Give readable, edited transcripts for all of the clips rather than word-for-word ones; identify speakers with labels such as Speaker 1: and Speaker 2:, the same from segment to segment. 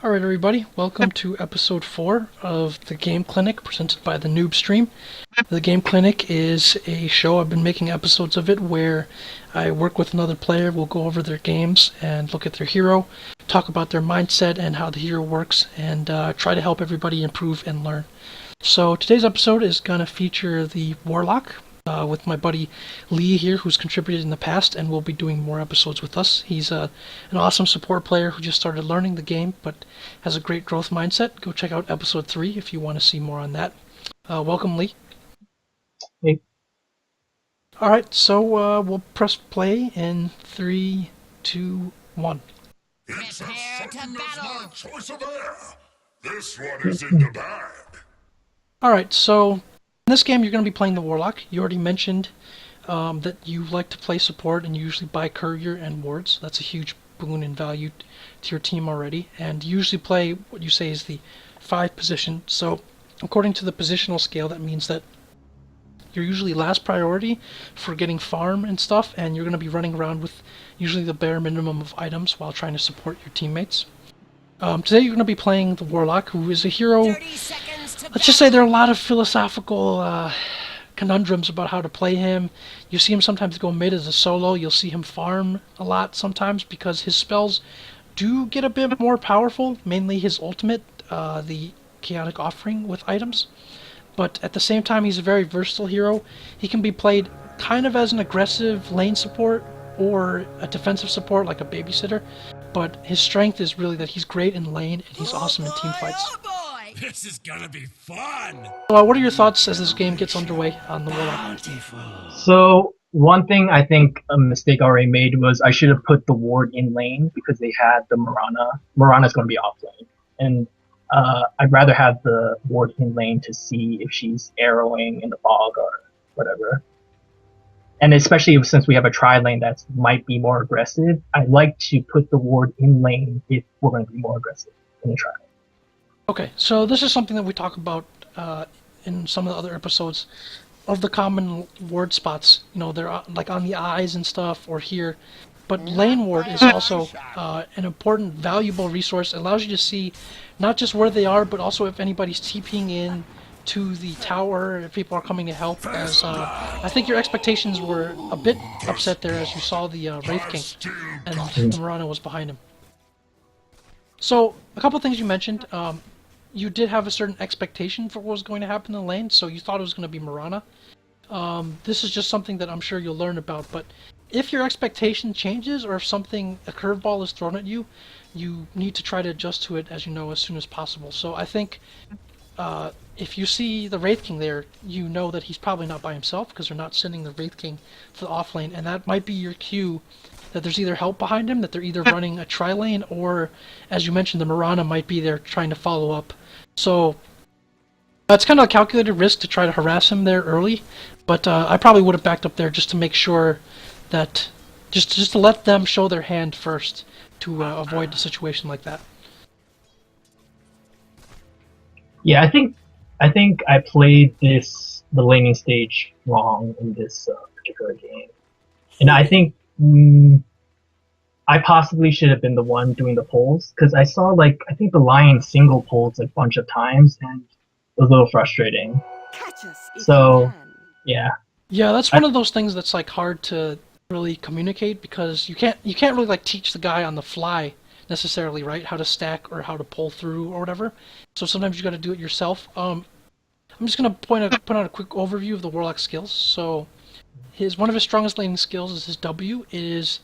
Speaker 1: Alright everybody, welcome to episode 4 of the Game Clinic presented by the Noob Stream. The Game Clinic is a show, I've been making episodes of it, where I work with another player, we'll go over their games and look at their hero, talk about their mindset and how the hero works, and try to help everybody improve and learn. So today's episode is going to feature the Warlock, with my buddy Lee here, who's contributed in the past and will be doing more episodes with us. He's an awesome support player who just started learning the game but has a great growth mindset. Go check out episode 3 if you want to see more on that. Welcome, Lee.
Speaker 2: Hey.
Speaker 1: Alright, so we'll press play in 3, 2, 1.
Speaker 3: It's a
Speaker 4: Prepare to battle.
Speaker 3: choice of air. This one is in the bag.
Speaker 1: Alright, so in this game you're going to be playing the Warlock. You already mentioned that you like to play support and you usually buy courier and wards. That's a huge boon in value to your team already. And you usually play what you say is the 5 position. So according to the positional scale, that means that you're usually last priority for getting farm and stuff, and you're going to be running around with usually the bare minimum of items while trying to support your teammates. Today you're going to be playing the Warlock, who is a hero.
Speaker 4: 30 seconds to
Speaker 1: Let's just say there are a lot of philosophical conundrums about how to play him. You see him sometimes go mid as a solo. You'll see him farm a lot sometimes because his spells do get a bit more powerful, mainly his ultimate, the Chaotic Offering with items. But at the same time, he's a very versatile hero. He can be played kind of as an aggressive lane support or a defensive support like a babysitter. But his strength is really that he's great in lane and he's awesome in team fights.
Speaker 4: Oh boy!
Speaker 5: This is gonna be fun!
Speaker 1: So, what are your thoughts as this game gets underway on the Warlock?
Speaker 2: So one thing I think a mistake I already made was I should have put the ward in lane because they had the Mirana. Mirana's going to be off lane, and I'd rather have the ward in lane to see if she's arrowing in the fog or whatever. And especially since we have a tri lane that might be more aggressive, I like to put the ward in lane if we're going to be more aggressive in the tri lane.
Speaker 1: Okay, so this is something that we talk about in some of the other episodes of the common ward spots. You know, they're like on the eyes and stuff, or here. But lane ward is also an important, valuable resource. It allows you to see not just where they are, but also if anybody's TPing in to the tower, if people are coming to help. As I think your expectations were a bit upset there as you saw the Wraith King, and the Mirana was behind him. So, a couple things you mentioned. You did have a certain expectation for what was going to happen in the lane, so you thought it was going to be Mirana. This is just something that I'm sure you'll learn about, but if your expectation changes or if a curveball is thrown at you, you need to try to adjust to it, as you know, as soon as possible. So I think if you see the Wraith King there, you know that he's probably not by himself because they're not sending the Wraith King to the off lane, and that might be your cue that there's either help behind him, that they're either running a tri lane, or, as you mentioned, the Mirana might be there trying to follow up. So it's kind of a calculated risk to try to harass him there early, but I probably would have backed up there just to make sure that, just to let them show their hand first to avoid a situation like that.
Speaker 2: Yeah, I think I played the laning stage wrong in this particular game, and I think I possibly should have been the one doing the polls because I saw I think the Lion single polls a bunch of times and it was a little frustrating.
Speaker 4: Catch us if
Speaker 2: So
Speaker 4: you can.
Speaker 2: yeah,
Speaker 1: Yeah, that's one of those things that's like hard to really communicate because you can't really like teach the guy on the fly necessarily, right? How to stack or how to pull through or whatever. So sometimes you got to do it yourself. I'm just gonna point out a quick overview of the Warlock skills. So one of his strongest laning skills is his W. It is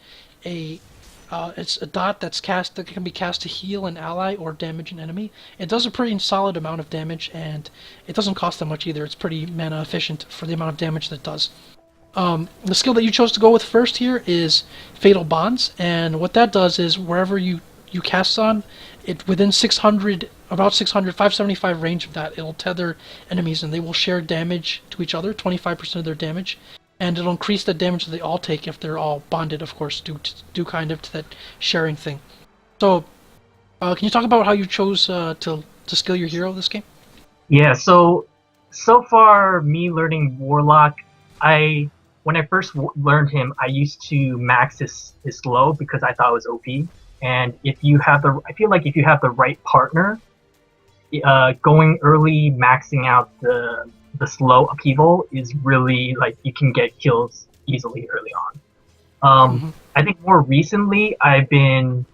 Speaker 1: it's a dot that can be cast to heal an ally or damage an enemy. It does a pretty solid amount of damage, and it doesn't cost that much either. It's pretty mana efficient for the amount of damage that it does. The skill that you chose to go with first here is Fatal Bonds, and what that does is wherever you cast on, it within 600, about 600, 575 range of that, it'll tether enemies, and they will share damage to each other, 25% of their damage. And it'll increase the damage that they all take if they're all bonded, of course, due kind of to that sharing thing. So, can you talk about how you chose to skill your hero this game?
Speaker 2: yeah. So far, me learning Warlock, when I first learned him, I used to max his slow because I thought it was OP. and if you have I feel like if you have the right partner, going early, maxing out the slow upheaval is really like you can get kills easily early on. I think more recently I've been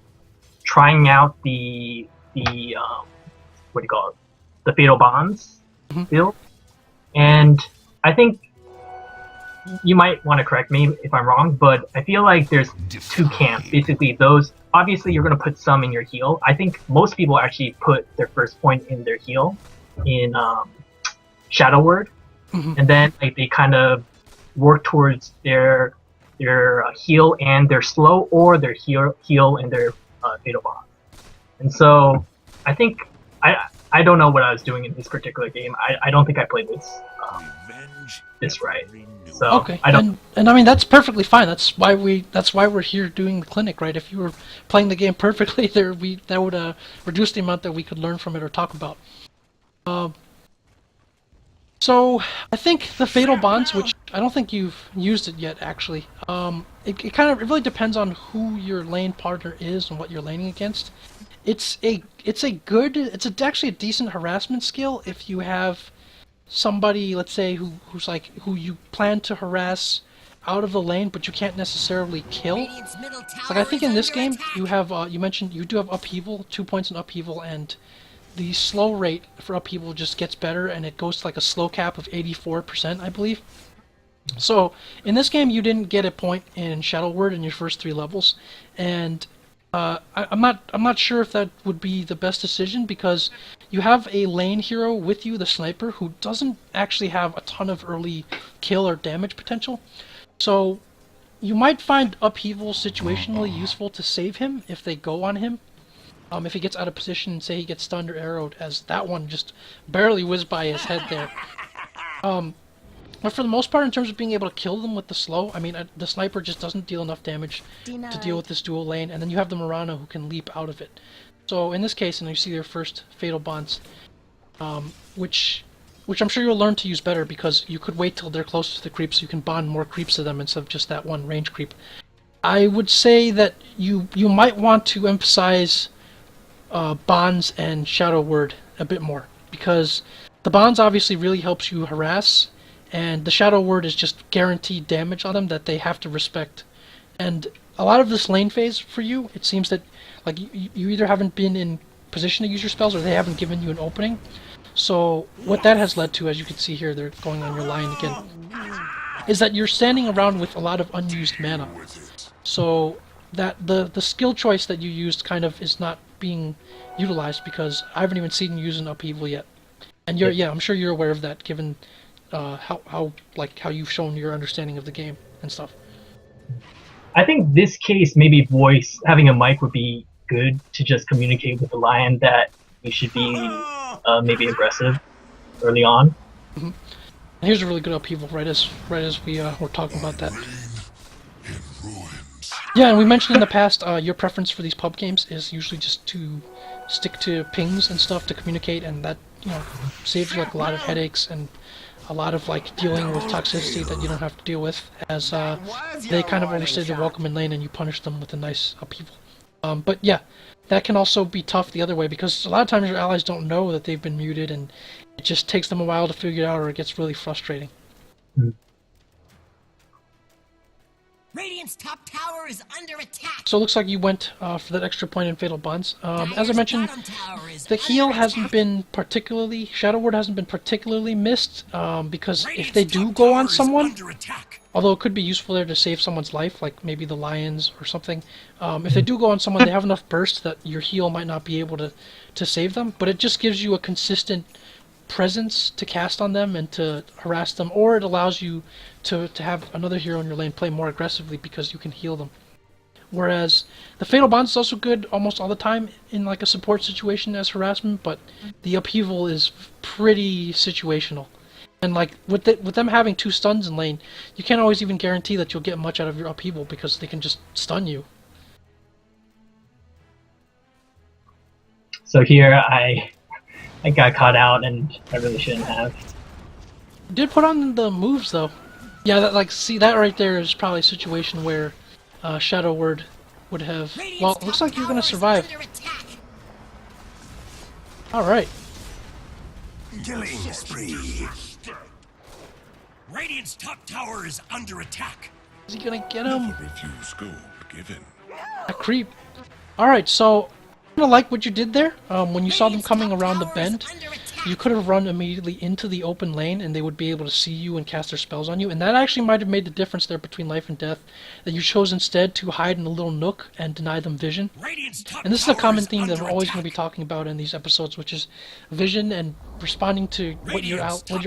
Speaker 2: trying out the what do you call it, the Fatal Bonds build, and I think you might want to correct me if I'm wrong, but I feel like there's two camps. Basically, those obviously you're going to put some in your heal. I think most people actually put their first point in their heal in Shadow Word, and then like they kind of work towards their heal and their slow, or their heal and their Fatal Bond. And so I think I don't know what I was doing in this particular game. I don't think I played this right. So
Speaker 1: Okay,
Speaker 2: I don't.
Speaker 1: and I mean that's perfectly fine. That's why we're here doing the clinic, right? If you were playing the game perfectly, that would reduce the amount that we could learn from it or talk about. So I think the Fatal Bonds, which I don't think you've used it yet, actually. It really depends on who your lane partner is and what you're laning against. It's actually a decent harassment skill if you have somebody, let's say, who you plan to harass out of the lane, but you can't necessarily kill.
Speaker 4: Radiant's middle tower
Speaker 1: Like I think in this
Speaker 4: is
Speaker 1: game,
Speaker 4: under attack.
Speaker 1: you have you mentioned you do have upheaval, 2 points in upheaval, and the slow rate for upheaval just gets better, and it goes to like a slow cap of 84%, I believe. So in this game, you didn't get a point in Shadow Word in your first 3 levels, and I'm not sure if that would be the best decision, because you have a lane hero with you, the sniper, who doesn't actually have a ton of early kill or damage potential. So you might find upheaval situationally useful to save him if they go on him. If he gets out of position and say he gets stunned or arrowed, as that one just barely whizzed by his head there. But for the most part, in terms of being able to kill them with the slow, I mean, the sniper just doesn't deal enough damage to deal with this dual lane, and then you have the Mirana who can leap out of it. So in this case, and you see their first Fatal Bonds, which I'm sure you'll learn to use better, because you could wait till they're close to the creep so you can bond more creeps to them instead of just that one range creep. I would say that you might want to emphasize bonds and Shadow Word a bit more, because the bonds obviously really helps you harass, and the Shadow Word is just guaranteed damage on them that they have to respect. And a lot of this lane phase for you, it seems that like you either haven't been in position to use your spells, or they haven't given you an opening. So what that has led to, as you can see here, they're going on your line again, is that you're standing around with a lot of unused mana. So that the skill choice that you used kind of is not being utilized, because I haven't even seen you use an upheaval yet. And I'm sure you're aware of that, given how you've shown your understanding of the game and stuff.
Speaker 2: I think this case, maybe having a mic would be good to just communicate with the lion that you should be maybe aggressive early on.
Speaker 1: And here's a really good upheaval right as we were talking about that. Yeah, and we mentioned in the past, your preference for these pub games is usually just to stick to pings and stuff to communicate, and that, saves you like a lot of headaches and a lot of like dealing with toxicity that you don't have to deal with, as they kind of overstayed their welcome in lane and you punish them with a nice upheaval. But yeah, that can also be tough the other way, because a lot of times your allies don't know that they've been muted, and it just takes them a while to figure it out, or it gets really frustrating.
Speaker 4: Radiant's top tower is under attack.
Speaker 1: So it looks like you went for that extra point in Fatal Bonds. As I
Speaker 4: Dire's
Speaker 1: mentioned,
Speaker 4: bottom tower is
Speaker 1: the heal
Speaker 4: under
Speaker 1: hasn't
Speaker 4: attack.
Speaker 1: been particularly, Shadow Word hasn't been particularly missed, because if
Speaker 5: Radiant's
Speaker 1: they do
Speaker 5: top
Speaker 1: go
Speaker 5: tower
Speaker 1: on
Speaker 5: is
Speaker 1: someone,
Speaker 5: under attack.
Speaker 1: although it could be useful there to save someone's life, like maybe the lions or something, if they do go on someone, they have enough burst that your heal might not be able to save them, but it just gives you a consistent presence to cast on them and to harass them, or it allows you to have another hero in your lane play more aggressively because you can heal them. Whereas the Fatal Bond is also good almost all the time in like a support situation as harassment, but the upheaval is pretty situational. And like with them having 2 stuns in lane, you can't always even guarantee that you'll get much out of your upheaval, because they can just stun you.
Speaker 2: So here I got caught out, and I really shouldn't have.
Speaker 1: You did put on the moves though. Yeah, that right there is probably a situation where Shadow Word would have...
Speaker 4: Radiant's
Speaker 1: Well, it looks
Speaker 4: top
Speaker 1: like you're gonna
Speaker 4: tower is
Speaker 1: survive.
Speaker 4: under attack.
Speaker 1: Alright.
Speaker 5: Killing spree. Radiant's top tower is under attack.
Speaker 1: Is he gonna get him?
Speaker 3: Refuse gold given.
Speaker 1: A creep. Alright, so... I kinda like what you did there. When you saw them
Speaker 4: Radiant's
Speaker 1: coming
Speaker 4: top
Speaker 1: around the
Speaker 4: tower is
Speaker 1: bend,
Speaker 4: under attack.
Speaker 1: you could have run immediately into the open lane and they would be able to see you and cast their spells on you, and that actually might have made the difference there between life and death, that you chose instead to hide in a little nook and deny them vision.
Speaker 5: Radiant's top
Speaker 1: And this is a
Speaker 5: tower
Speaker 1: common
Speaker 5: is
Speaker 1: theme that
Speaker 5: under
Speaker 1: we're always going to be
Speaker 5: attack.
Speaker 1: talking about in these episodes, which is vision and responding to what your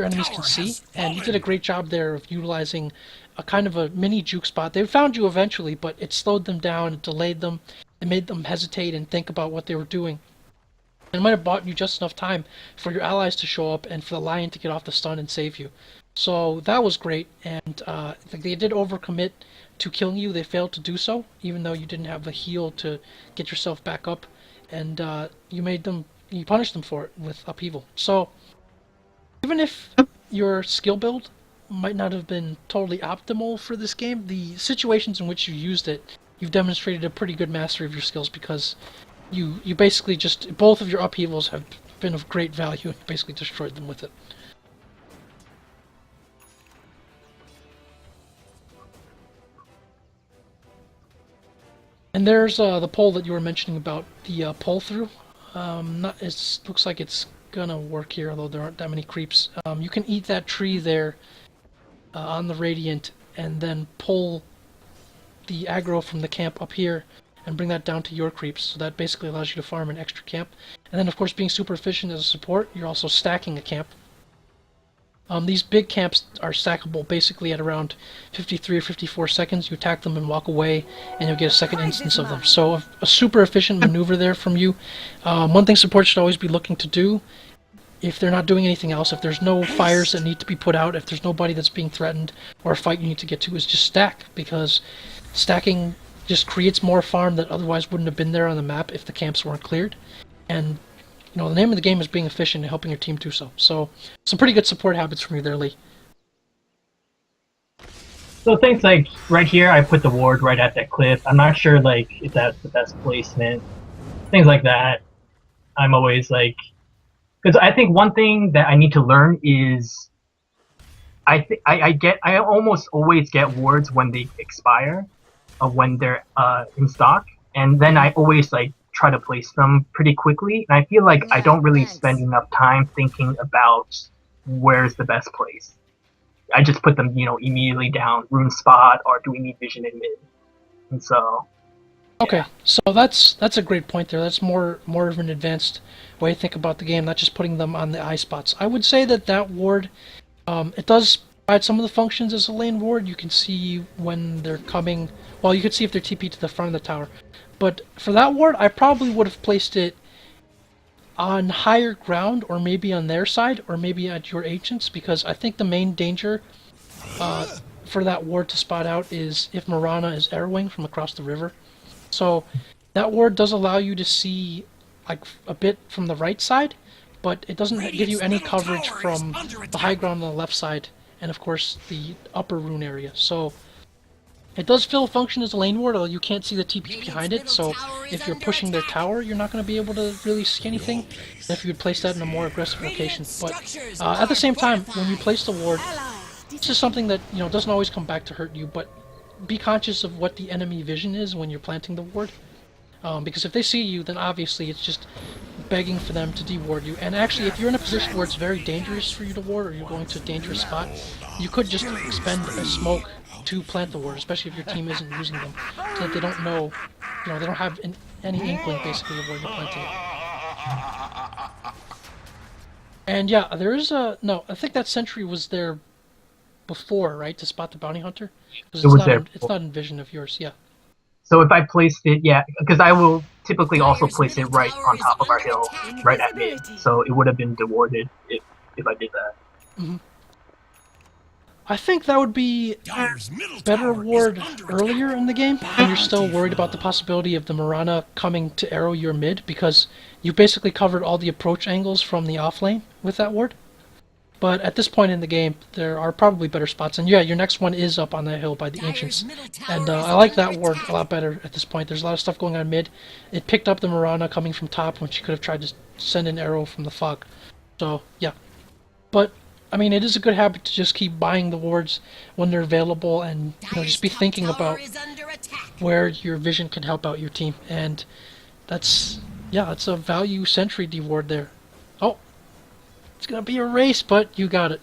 Speaker 1: enemies can see. And you did a great job there of utilizing a kind of a mini juke spot. They found you eventually, but it slowed them down, it delayed them, it made them hesitate and think about what they were doing. It might have bought you just enough time for your allies to show up and for the lion to get off the stun and save you. So that was great, and they did overcommit to killing you. They failed to do so, even though you didn't have the heal to get yourself back up, and you punished them for it with upheaval. So even if your skill build might not have been totally optimal for this game, the situations in which you used it, you've demonstrated a pretty good mastery of your skills, because you basically just, both of your upheavals have been of great value, and basically destroyed them with it. And there's the pole that you were mentioning about, the pull through. It looks like it's gonna work here, although there aren't that many creeps. You can eat that tree there on the Radiant, and then pull the aggro from the camp up here and bring that down to your creeps, so that basically allows you to farm an extra camp. And then, of course, being super efficient as a support, you're also stacking a camp. These big camps are stackable basically at around 53 or 54 seconds. You attack them and walk away, and you'll get a second instance of them. So a super efficient maneuver there from you. One thing support should always be looking to do, if they're not doing anything else, if there's no fires that need to be put out, if there's nobody that's being threatened, or a fight you need to get to, is just stack, because stacking just creates more farm that otherwise wouldn't have been there on the map if the camps weren't cleared. And the name of the game is being efficient and helping your team do so. So some pretty good support habits from you there, Lee.
Speaker 2: So things like right here, I put the ward right at that cliff. I'm not sure if that's the best placement. Things like that. I'm always because I think one thing that I need to learn is I almost always get wards when they expire, when they're in stock, and then I always try to place them pretty quickly. And I feel like I don't really spend enough time thinking about where's the best place. I just put them, immediately down rune spot, or do we need vision in mid? And so.
Speaker 1: Okay, so that's a great point there. That's more of an advanced way to think about the game, not just putting them on the eye spots. I would say that ward, it does provide some of the functions as a lane ward. You can see when they're coming. Well, you can see if they're TP to the front of the tower. But for that ward, I probably would have placed it on higher ground, or maybe on their side, or maybe at your agents, because I think the main danger for that ward to spot out is if Mirana is arrowing from across the river. So that ward does allow you to see a bit from the right side, but it doesn't give you any coverage from the high ground on the left side, and of course the upper rune area. So it does fill a function as a lane ward, although you can't see the TP behind it, so if you're pushing their tower, you're not going to be able to really see anything if you would place that in a more aggressive location. But at the same time, when you place the ward, this is something that doesn't always come back to hurt you, but be conscious of what the enemy vision is when you're planting the ward. Because if they see you, then obviously it's just begging for them to deward you. And actually, if you're in a position where it's very dangerous for you to ward, or you're going to a dangerous spot, you could just expend a smoke to plant the ward, especially if your team isn't using them, so that they don't know, they don't have any inkling basically of where you're planting it. And yeah, there is no, I think that sentry was there before, right, to spot the bounty hunter? Because it's not in vision of yours, yeah.
Speaker 2: So if I placed it, yeah, because I will typically also place it right on top of our hill, right at mid. So it would have been dewarded if I did that.
Speaker 1: Mm-hmm. I think that would be better ward earlier in the game, when you're still worried about the possibility of the Mirana coming to arrow your mid, because you basically covered all the approach angles from the off lane with that ward. But at this point in the game, there are probably better spots. And yeah, your next one is up on that hill by the Ancients. And I like that ward a lot better at this point. There's a lot of stuff going on mid. It picked up the Mirana coming from top when she could have tried to send an arrow from the fog. So, yeah. But, I mean, it is a good habit to just keep buying the wards when they're available and, you know, just be thinking about where your vision can help out your team. And that's, yeah, it's a value sentry D-ward there. Oh! It's gonna be a race, but you got it.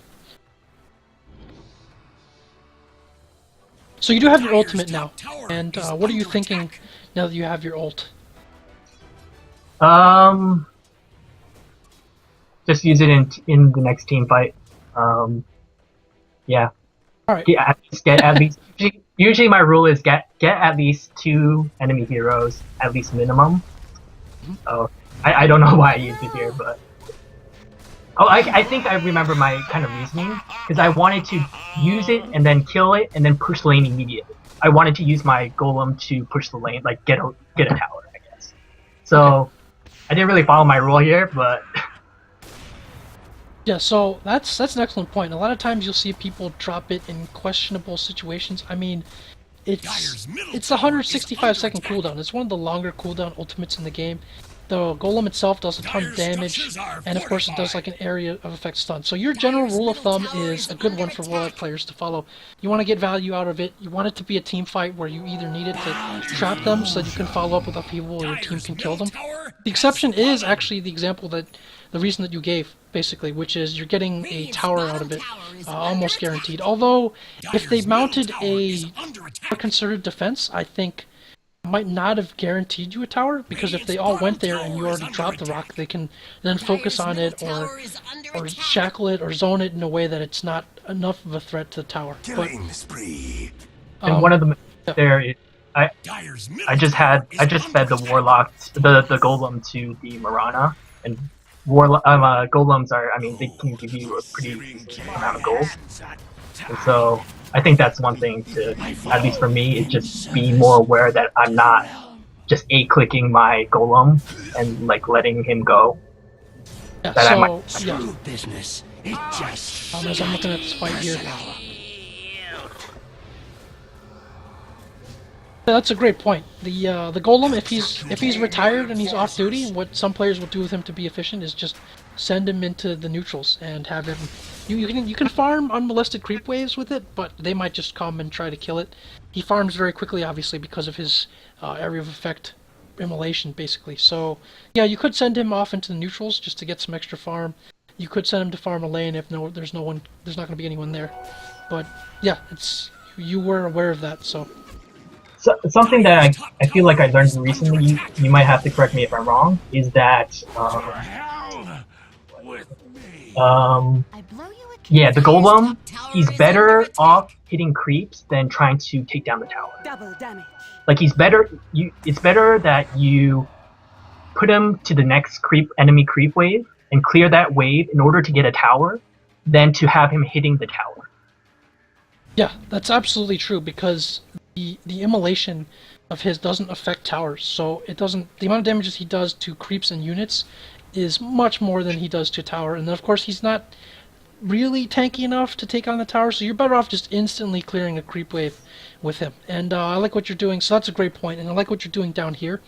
Speaker 1: So you do have your ultimate now, and what are you thinking now that you have your ult?
Speaker 2: Just use it in the next team fight. Yeah.
Speaker 1: All right.
Speaker 2: Get at least. Usually my rule is get at least 2 enemy heroes at least minimum. Oh, I don't know why I used it here, but. Oh, I think I remember my kind of reasoning, because I wanted to use it and then kill it and then push lane immediately. I wanted to use my golem to push the lane, like get a tower, I guess. So, I didn't really follow my rule here, but...
Speaker 1: Yeah, so that's an excellent point. A lot of times you'll see people drop it in questionable situations. I mean, it's a 165-second cooldown. It's one of the longer cooldown ultimates in the game. The golem itself does a ton of damage, and of course it does like an area of effect stun. So your general rule of thumb is a good one for Warlock players to follow. You want to get value out of it. You want it to be a team fight where you either need it to trap them so that you can follow up with upheaval or your team can kill them. The exception is actually the example that the reason that you gave, basically, which is you're getting a tower out of it, almost guaranteed. Although, if they mounted a concerted defense, I think might not have guaranteed you a tower, because if they all went there and you already dropped the rock, they can then focus on it or shackle it or zone it in a way that it's not enough of a threat to the tower. But,
Speaker 2: and one of the there is I just fed the Warlock the golem to the Mirana, and golems are, I mean, they can give you a pretty amount of gold, and so I think that's one thing to, at least for me, is just be more aware that I'm not just clicking my golem and like letting him go.
Speaker 1: Yeah,
Speaker 2: that
Speaker 1: so, yeah.
Speaker 5: Business. It just
Speaker 1: As I'm looking at this fight here. That's a great point. The golem, if he's retired and he's off duty, what some players will do with him to be efficient is just send him into the neutrals and have him. You can farm unmolested creep waves with it, but they might just come and try to kill it. He farms very quickly, obviously, because of his area of effect immolation, basically. So yeah, you could send him off into the neutrals just to get some extra farm. You could send him to farm a lane if there's not going to be anyone there. But yeah, you were aware of that, so.
Speaker 2: So, something that I feel like I learned recently, you might have to correct me if I'm wrong, is that yeah, the golem, he's better off hitting creeps than trying to take down the tower.
Speaker 6: Double damage.
Speaker 2: Like it's better that you put him to the next enemy creep wave and clear that wave in order to get a tower than to have him hitting the tower.
Speaker 1: Yeah, that's absolutely true, because the immolation of his doesn't affect towers, so it doesn't. The amount of damages he does to creeps and units is much more than he does to tower, and then of course he's not really tanky enough to take on the tower, so you're better off just instantly clearing a creep wave with him. And I like what you're doing, so that's a great point, and I like what you're doing down here.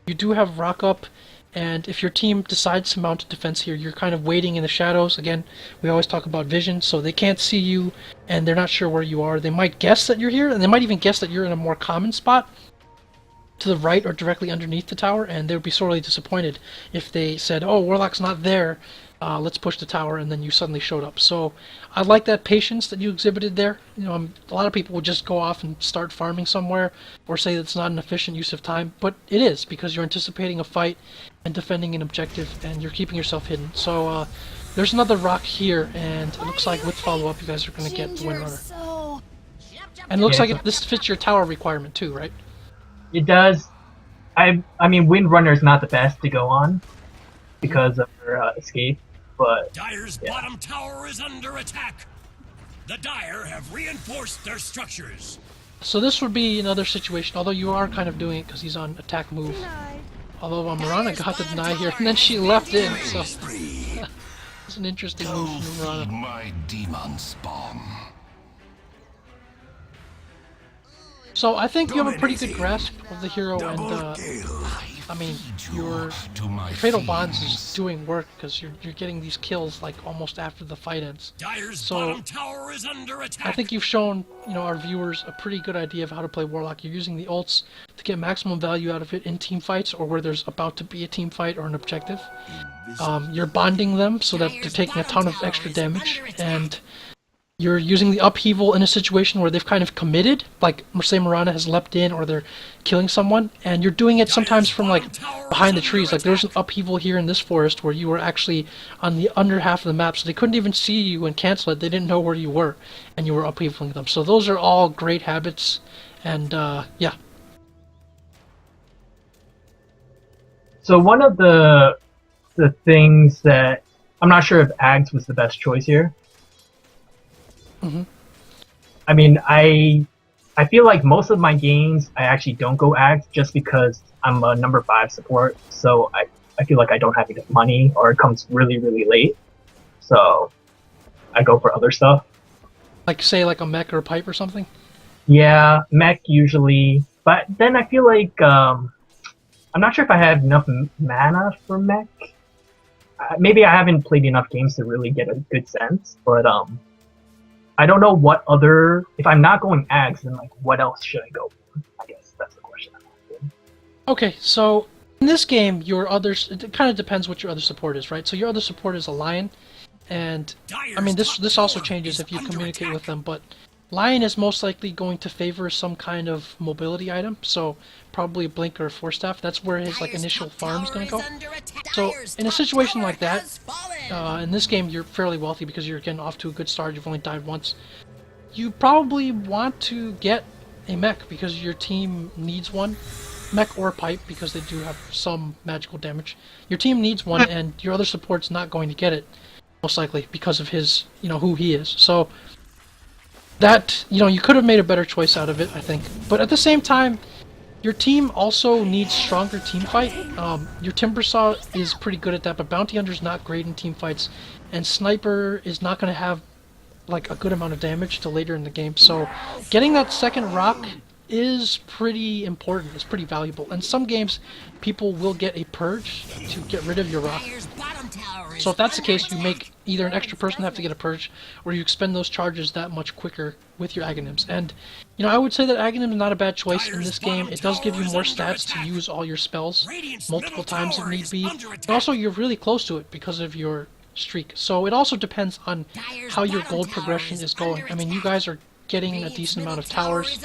Speaker 1: You do have rock up, and if your team decides to mount a defense here, you're kind of waiting in the shadows. Again, we always talk about vision, so they can't see you, and they're not sure where you are. They might guess that you're here, and they might even guess that you're in a more common spot to the right or directly underneath the tower, and they would be sorely disappointed if they said, oh, Warlock's not there, let's push the tower, and then you suddenly showed up. So I like that patience that you exhibited there. You know, a lot of people would just go off and start farming somewhere or say that's not an efficient use of time, but it is, because you're anticipating a fight and defending an objective, and you're keeping yourself hidden. So there's another rock here, and it looks like with follow-up you guys are going to get the Windrunner. And it looks like this fits your tower requirement too, right?
Speaker 2: It does. I mean, Windrunner is not the best to go on because of her escape, but
Speaker 5: Dire's bottom tower is under attack. The Dire have reinforced their structures.
Speaker 1: So this would be another situation, although you are kind of doing it because he's on attack move. Although Mirana got the deny here, and then she left in, so is an interesting
Speaker 3: Go
Speaker 1: move from
Speaker 3: feed
Speaker 1: Mirana.
Speaker 3: my demon spawn.
Speaker 1: So I think you have a pretty good grasp of the hero, and
Speaker 3: Kill.
Speaker 1: I mean, your
Speaker 3: To my
Speaker 1: Fatal Bonds is
Speaker 3: fiends.
Speaker 1: doing work because you're getting these kills like almost after the fight ends.
Speaker 5: Dire's
Speaker 1: So
Speaker 5: bottom tower is under attack.
Speaker 1: I think you've shown, our viewers a pretty good idea of how to play Warlock. You're using the ults to get maximum value out of it in team fights or where there's about to be a team fight or an objective. You're bonding them so that they're taking a ton of extra damage, and you're using the upheaval in a situation where they've kind of committed, like say Mirana has leapt in or they're killing someone, and you're doing it sometimes from like behind the trees. Like there's an upheaval here in this forest where you were actually on the under half of the map, so they couldn't even see you and cancel it. They didn't know where you were, and you were upheavaling them. So those are all great habits, and yeah.
Speaker 2: So one of the things that I'm not sure if Ags was the best choice here.
Speaker 1: Mm-hmm.
Speaker 2: I mean, I feel like most of my games I actually don't go Ags just because I'm a number 5 support, so I feel like I don't have enough money or it comes really, really late. So I go for other stuff.
Speaker 1: Like say like a mech or a pipe or something.
Speaker 2: Yeah, mech usually, but then I feel like I'm not sure if I have enough mana for mech. Maybe I haven't played enough games to really get a good sense, but I don't know what other. If I'm not going Ags, then like what else should I go for? I guess that's the question I'm asking.
Speaker 1: Okay, so in this game, your others, it kind of depends what your other support is, right? So your other support is a lion, and I mean this also changes if you communicate with them, but lion is most likely going to favor some kind of mobility item, so probably a blink or a force staff. That's where his like initial farm is going to go. So in a situation like that, in this game you're fairly wealthy because you're getting off to a good start. You've only died once. You probably want to get a mech because your team needs one. Mech or pipe because they do have some magical damage. Your team needs one, and your other support's not going to get it, most likely because of his, who he is. So that, you could have made a better choice out of it, I think. But at the same time, your team also needs stronger team fight. Your Timbersaw is pretty good at that, but Bounty Hunter's not great in team fights, and Sniper is not going to have like a good amount of damage till later in the game. So getting that second rock is pretty important. It's pretty valuable. In some games, people will get a purge to get rid of your rock. So if that's the case, you make either an extra person have to get a purge, or you expend those charges that much quicker with your Aghanims. And, I would say that Aghanim is not a bad choice in this game. It does give you more stats to use all your spells multiple times if need be. And also, you're really close to it because of your streak. So it also depends on how your gold progression is going. I mean, you guys are getting a decent amount of towers.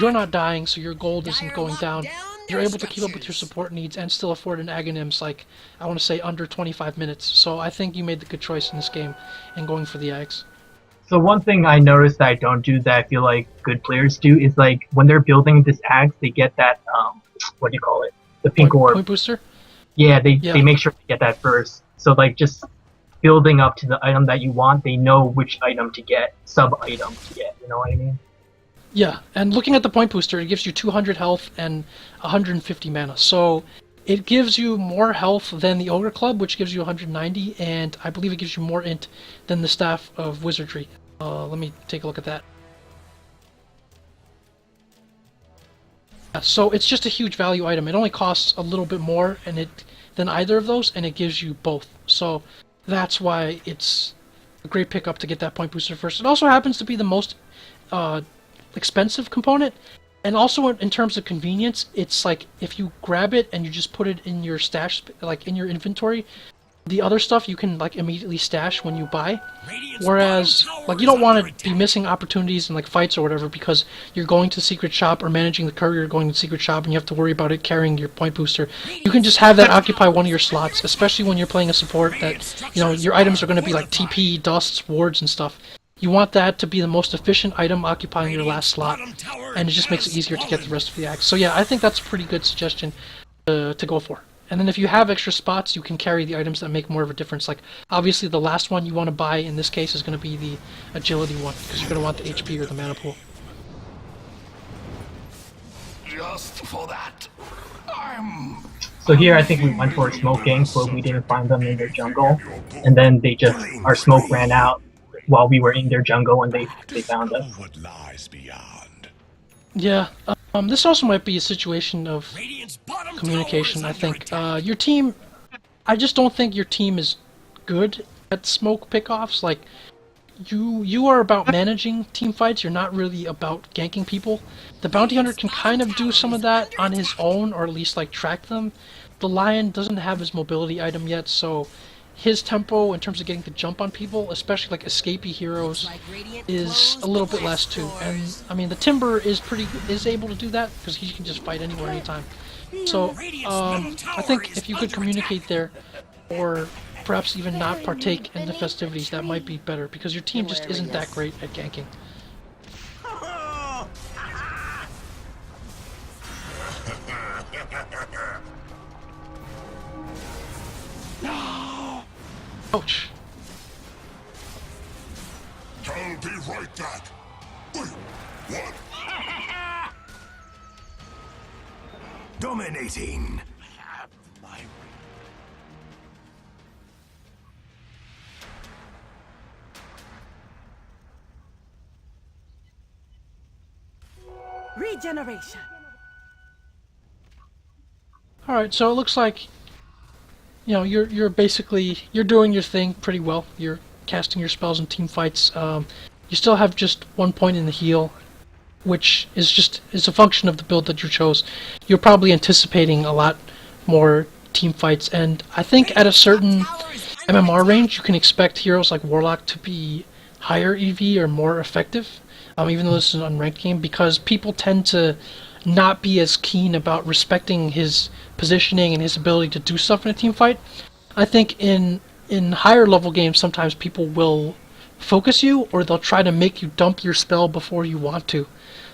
Speaker 1: You're not dying, so your gold isn't going down. You're able to keep up with your support needs and still afford an Aghanims, like, I want to say, under 25 minutes. So I think you made the good choice in this game in going for the Ags.
Speaker 2: So one thing I noticed that I don't do that I feel like good players do is like when they're building this Ags, they get that what do you call it? The pink orb.
Speaker 1: Point booster?
Speaker 2: Yeah, they make sure to get that first. So like just building up to the item that you want, they know which item to get, sub-item to get, you know what I mean?
Speaker 1: Yeah, and looking at the point booster, it gives you 200 health and 150 mana. So it gives you more health than the Ogre Club, which gives you 190, and I believe it gives you more int than the Staff of Wizardry. Let me take a look at that. So it's just a huge value item. It only costs a little bit more than either of those, and it gives you both. So that's why it's a great pickup to get that point booster first. It also happens to be the most expensive component, and also in terms of convenience, it's like if you grab it and you just put it in your stash, like in your inventory, the other stuff you can like immediately stash when you buy. Whereas like you don't want to be missing opportunities in like fights or whatever because you're going to the secret shop or managing the courier going to the secret shop and you have to worry about it carrying your point booster. You can just have that occupy one of your slots, especially when you're playing a support that your items are going to be like TP, dusts, wards, and stuff. You want that to be the most efficient item occupying your last slot, and it just makes it easier to get the rest of the axe. So yeah, I think that's a pretty good suggestion to go for. And then if you have extra spots, you can carry the items that make more of a difference. Like, obviously the last one you want to buy in this case is going to be the agility one, because you're going to want the HP or the mana pool.
Speaker 3: Just for that, I'm
Speaker 2: So here I think we went for smoke ganks, but we didn't find them in their jungle, and then they just our smoke ran out while we were in their jungle, and they found us.
Speaker 3: What lies beyond?
Speaker 1: Yeah. This also might be a situation of
Speaker 5: Radiant's bottom
Speaker 1: communication.
Speaker 5: tower
Speaker 1: I
Speaker 5: is under
Speaker 1: think
Speaker 5: attack.
Speaker 1: your team. I just don't think your team is good at smoke pickoffs. Like you are about managing team fights. You're not really about ganking people. The bounty hunter can kind of do some of that on his own, or at least like track them. The lion doesn't have his mobility item yet, so his tempo in terms of getting the jump on people, especially like escapee heroes, is a little bit less too. And I mean, the timber is able to do that because he can just fight anywhere, anytime. So I think if you could communicate there, or perhaps even not partake in the festivities, that might be better because your team just isn't that great at ganking. Ouch.
Speaker 3: I'll be right back. Wait, what?
Speaker 5: Dominating.
Speaker 6: Regeneration.
Speaker 1: All right, so it looks like you're basically doing your thing pretty well. You're casting your spells in team fights. You still have just 1 point in the heal, which is a function of the build that you chose. You're probably anticipating a lot more team fights, and I think at a certain MMR range, you can expect heroes like Warlock to be higher EV or more effective, even though this is an unranked game, because people tend to not be as keen about respecting his positioning and his ability to do stuff in a team fight. I think in higher level games, sometimes people will focus you, or they'll try to make you dump your spell before you want to.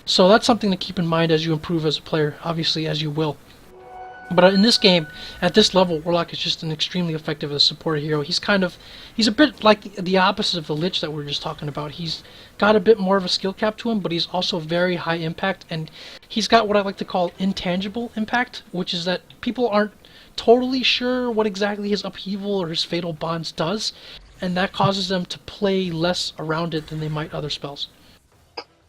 Speaker 1: So that's something to keep in mind as you improve as a player, obviously, as you will. But in this game, at this level, Warlock is just an extremely effective as a support hero. He's a bit like the opposite of the Lich that we were just talking about. He's got a bit more of a skill cap to him, but he's also very high impact, and he's got what I like to call intangible impact, which is that people aren't totally sure what exactly his upheaval or his fatal bonds does, and that causes them to play less around it than they might other spells.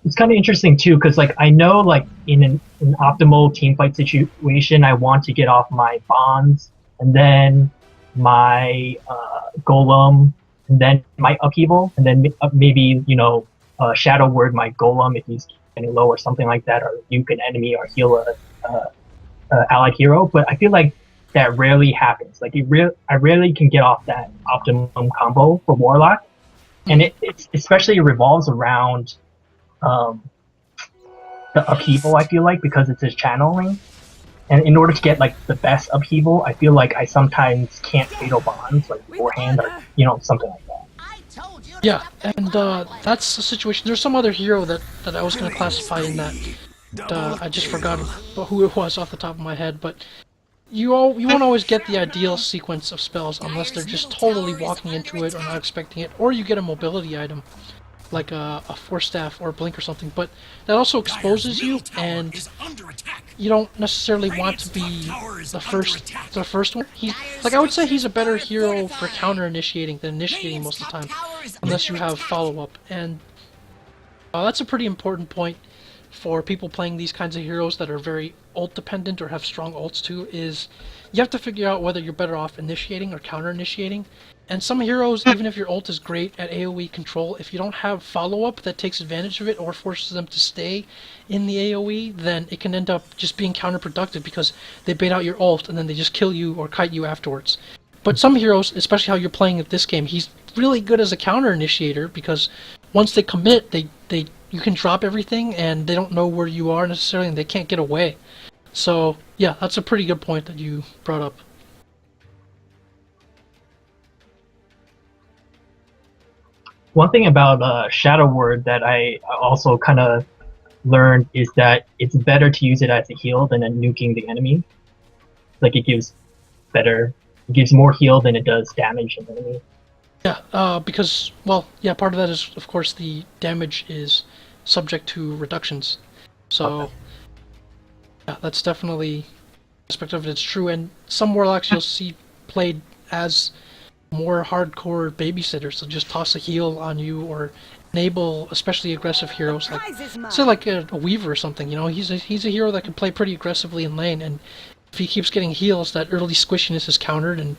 Speaker 2: It's kind of interesting too, because like I know like in an optimal team fight situation, I want to get off my bonds and then my golem and then my upheaval and then maybe shadow word my golem if he's getting low or something like that, or nuke an enemy or heal a allied hero. But I feel like that rarely happens. Like I rarely can get off that optimum combo for Warlock, and it especially revolves around the upheaval. I feel like because it's his channeling, and in order to get like the best upheaval, I feel like I sometimes can't fatal bonds like beforehand or something like that.
Speaker 1: Yeah, and that's the situation. There's some other hero that I was going to classify in that. I just forgot who it was off the top of my head, but you won't always get the ideal sequence of spells unless they're just totally walking into it or not expecting it, or you get a mobility item like a Force Staff or a Blink or something, but that also exposes you, and you don't necessarily want to be the first one. I would say he's a better hero for counter-initiating than initiating most of the time, unless you have follow-up, and that's a pretty important point for people playing these kinds of heroes that are very ult-dependent or have strong ults too, is you have to figure out whether you're better off initiating or counter-initiating. And some heroes, even if your ult is great at AoE control, if you don't have follow-up that takes advantage of it or forces them to stay in the AoE, then it can end up just being counterproductive because they bait out your ult and then they just kill you or kite you afterwards. But some heroes, especially how you're playing at this game, he's really good as a counter-initiator because once they commit, you can drop everything and they don't know where you are necessarily and they can't get away. So, yeah, that's a pretty good point that you brought up.
Speaker 2: One thing about Shadow Word that I also kind of learned is that it's better to use it as a heal than nuking the enemy. Like it gives more heal than it does damage in the enemy.
Speaker 1: Yeah, because, well, yeah, part of that is, of course, the damage is subject to reductions. So, yeah, that's definitely aspect of it, it's true. And some Warlocks you'll see played as more hardcore babysitters. So just toss a heal on you or enable especially aggressive heroes like say like a Weaver or something. You know, he's a hero that can play pretty aggressively in lane, and if he keeps getting heals, that early squishiness is countered, and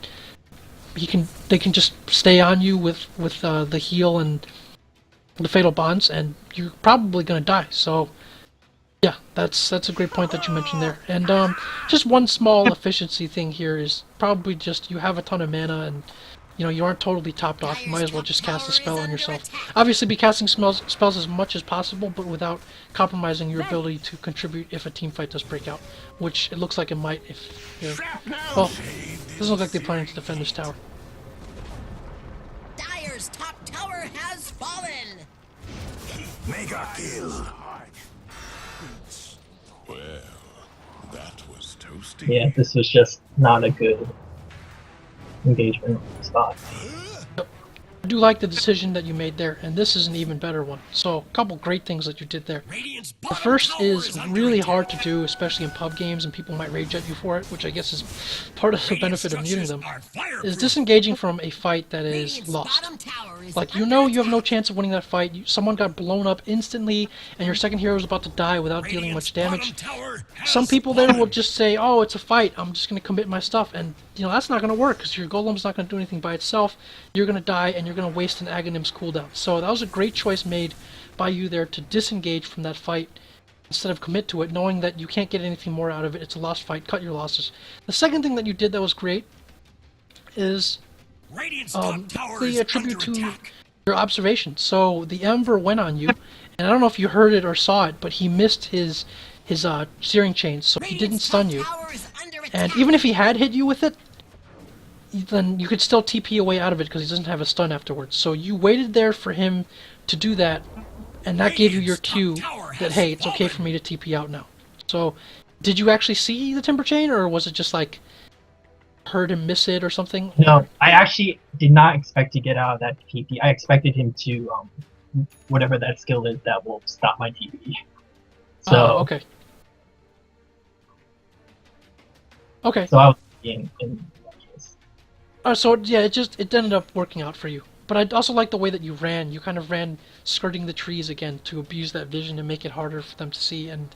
Speaker 1: they can just stay on you with the heal and the fatal bonds, and you're probably gonna die. So yeah, that's a great point that you mentioned there. And just one small efficiency thing here is probably just you have a ton of mana and you know you aren't totally topped off. You might as well just cast a spell on yourself. Obviously, be casting spells as much as possible, but without compromising your ability to contribute if a team fight does break out, which it looks like it might. If you know, well, it doesn't look like they're planning to defend this tower.
Speaker 4: Dire's top tower has fallen.
Speaker 3: Mega kill. Well, that was toasty.
Speaker 2: Yeah, this was just not a good engagement spot.
Speaker 1: I do like the decision that you made there, and this is an even better one. So, a couple great things that you did there.
Speaker 5: Radiant's
Speaker 1: The
Speaker 5: bottom
Speaker 1: first
Speaker 5: tower
Speaker 1: is
Speaker 5: under
Speaker 1: really
Speaker 5: attack.
Speaker 1: hard to do, especially in pub games, and people might rage at you for it, which I guess is part of the
Speaker 5: Radiant's
Speaker 1: benefit of muting
Speaker 5: structures
Speaker 1: them,
Speaker 5: are fireproof.
Speaker 1: is disengaging from a fight that is
Speaker 4: Radiant's
Speaker 1: lost.
Speaker 4: bottom tower is
Speaker 1: Like, you
Speaker 4: under
Speaker 1: know you have no
Speaker 4: attack.
Speaker 1: chance of winning that fight, someone got blown up instantly, and your second hero is about to die without dealing much damage.
Speaker 5: Radiant's bottom tower has
Speaker 1: Some people there will
Speaker 5: fallen.
Speaker 1: just say, oh, it's a fight, I'm just going to commit my stuff, and, you know, that's not going to work, because your golem's not going to do anything by itself, you're going to die, and you're going to waste an Aghanim's cooldown. So that was a great choice made by you there to disengage from that fight, instead of commit to it, knowing that you can't get anything more out of it, it's a lost fight, cut your losses. The second thing that you did that was great is
Speaker 5: Radiant's top tower
Speaker 1: basically
Speaker 5: is
Speaker 1: attribute
Speaker 5: under
Speaker 1: to
Speaker 5: attack.
Speaker 1: your observation. So the Ember went on you, and I don't know if you heard it or saw it, but he missed his searing chains, so he didn't
Speaker 4: Radiant's
Speaker 1: stun
Speaker 4: top
Speaker 1: you.
Speaker 4: tower is under
Speaker 1: And
Speaker 4: attack.
Speaker 1: even if he had hit you with it, then you could still TP away out of it because he doesn't have a stun afterwards. So you waited there for him to do that, and that gave you your cue that, hey, it's okay for me to TP out now. So, did you actually see the Timber Chain, or was it just like, heard him miss it or something?
Speaker 2: No, I actually did not expect to get out of that TP. I expected him to, whatever that skill is that will stop my TP. So,
Speaker 1: Oh, okay. Okay.
Speaker 2: so I was in that case.
Speaker 1: So yeah, it ended up working out for you. But I also like the way that you ran. You kind of ran skirting the trees again to abuse that vision and make it harder for them to see. And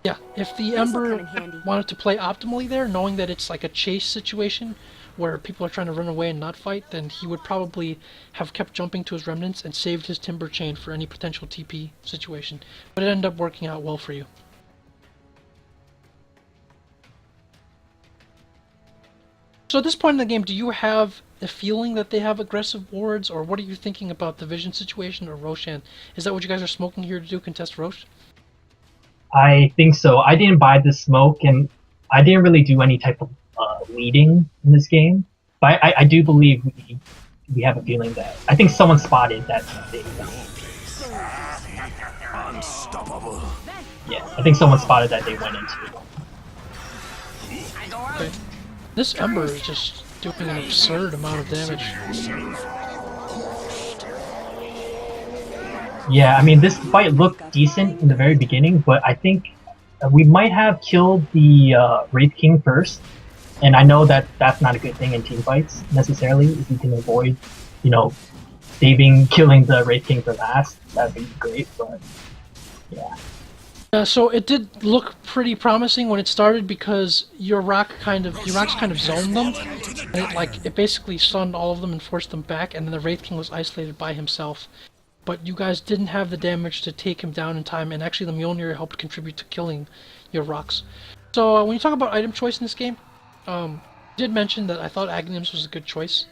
Speaker 1: yeah, if the Ember wanted to play optimally there, knowing that it's like a chase situation where people are trying to run away and not fight, then he would probably have kept jumping to his remnants and saved his Timber Chain for any potential TP situation. But it ended up working out well for you. So at this point in the game, do you have a feeling that they have aggressive wards, or what are you thinking about the vision situation or Roshan? Is that what you guys are smoking here to do, contest Rosh?
Speaker 2: I think so. I didn't buy the smoke, and I didn't really do any type of leading in this game. But I do believe we have a feeling that I think someone spotted that they.
Speaker 3: Unstoppable.
Speaker 2: Yeah, I think someone spotted that they went into.
Speaker 1: Okay. This Ember is just doing an absurd amount of damage.
Speaker 2: Yeah, I mean this fight looked decent in the very beginning, but I think we might have killed the Wraith King first. And I know that that's not a good thing in team fights necessarily. If you can avoid, you know, saving killing the Wraith King for last, that'd be great. But yeah.
Speaker 1: So it did look pretty promising when it started because your rocks kind of zoned them, and it basically stunned all of them and forced them back, and then the Wraith King was isolated by himself. But you guys didn't have the damage to take him down in time, and actually the Mjolnir helped contribute to killing your rocks. So when you talk about item choice in this game, did mention that I thought Aghanim's was a good choice.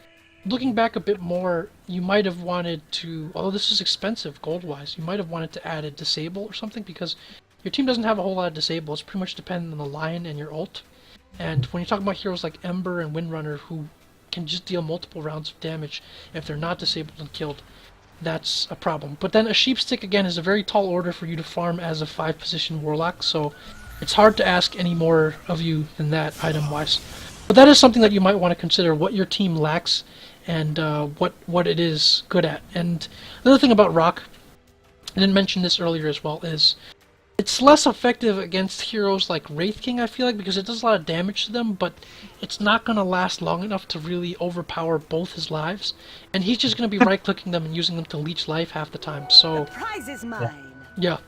Speaker 1: Looking back a bit more, you might have wanted to, although this is expensive gold-wise, you might have wanted to add a disable or something, because your team doesn't have a whole lot of disable. It's pretty much dependent on the line and your ult. And when you're talking about heroes like Ember and Windrunner who can just deal multiple rounds of damage if they're not disabled and killed, that's a problem. But then a Sheepstick, again, is a very tall order for you to farm as a 5-position Warlock, so it's hard to ask any more of you than that, item-wise. But that is something that you might want to consider, what your team lacks and what it is good at. And another thing about Rock, I didn't mention this earlier as well, is It's less effective against heroes like Wraith King, I feel like, because it does a lot of damage to them, but it's not going to last long enough to really overpower both his lives. And he's just going to be right-clicking them and using them to leech life half the time, so...
Speaker 6: Prize is mine.
Speaker 1: Yeah.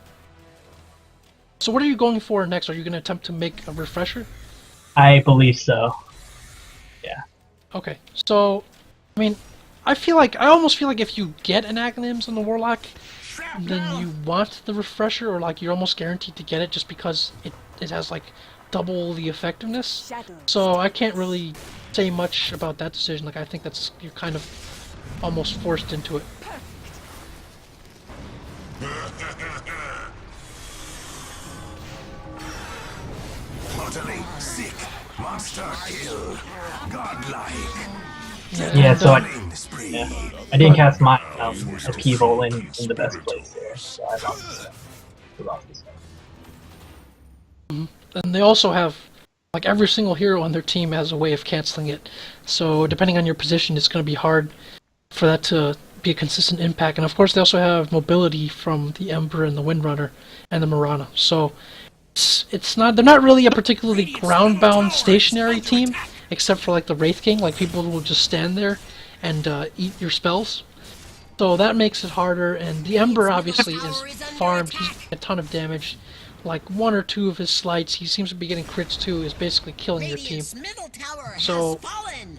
Speaker 1: So what are you going for next? Are you going to attempt to make a refresher?
Speaker 2: I believe so. Yeah.
Speaker 1: Okay, so, I mean, I almost feel like if you get an Aghanims on the Warlock, then you want the refresher, or like you're almost guaranteed to get it just because it has like double the effectiveness.
Speaker 6: Shadows.
Speaker 1: So I can't really say much about that decision. Like I think you're kind of almost forced into it.
Speaker 3: Utterly sick. Monster kill. Godlike.
Speaker 2: Yeah, so
Speaker 3: Killing spree.
Speaker 2: I didn't cast my upheaval in the best place there, so I lost this one.
Speaker 1: And they also have, like every single hero on their team has a way of canceling it. So depending on your position, it's going to be hard for that to be a consistent impact. And of course, they also have mobility from the Ember and the Windrunner and the Mirana. So they're not really a particularly ground-bound stationary team, except for like the Wraith King. Like people will just stand there and eat your spells. So that makes it harder. And the Ember obviously is farmed. He's getting a ton of damage. Like one or two of his slights, he seems to be getting crits too, is basically killing your team.
Speaker 4: Radiant's middle tower
Speaker 1: So-
Speaker 4: has fallen.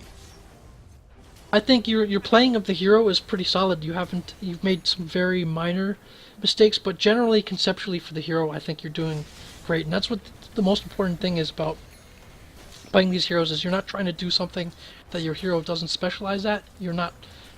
Speaker 1: I think your playing of the hero is pretty solid. You've made some very minor mistakes, but generally conceptually for the hero, I think you're doing great. And that's what the most important thing is about playing these heroes, is you're not trying to do something that your hero doesn't specialize at. You're not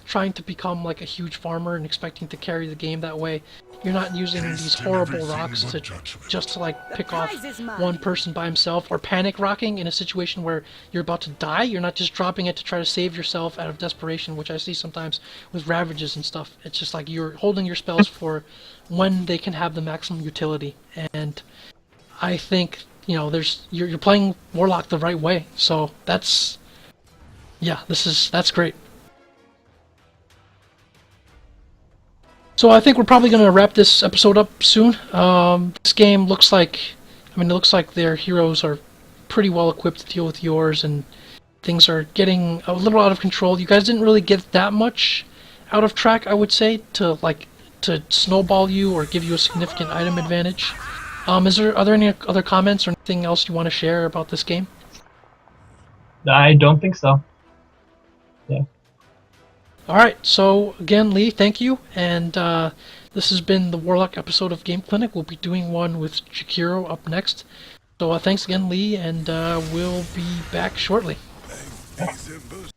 Speaker 1: trying to become like a huge farmer and expecting to carry the game that way. You're not using these horrible rocks to just to like pick off one person by himself, or panic rocking in a situation where you're about to die. You're not just dropping it to try to save yourself out of desperation, which I see sometimes with Ravages and stuff. It's just like you're holding your spells for when they can have the maximum utility. And I think, you know, you're playing Warlock the right way. So that's great. So I think we're probably going to wrap this episode up soon. This game looks like, it looks like their heroes are pretty well equipped to deal with yours, and things are getting a little out of control. You guys didn't really get that much out of track, I would say, to snowball you or give you a significant item advantage. Are there any other comments or anything else you want to share about this game?
Speaker 2: I don't think so. Yeah.
Speaker 1: Alright, so again, Lee, thank you, and this has been the Warlock episode of Game Clinic. We'll be doing one with Jakiro up next. So thanks again, Lee, and we'll be back shortly.
Speaker 3: These embers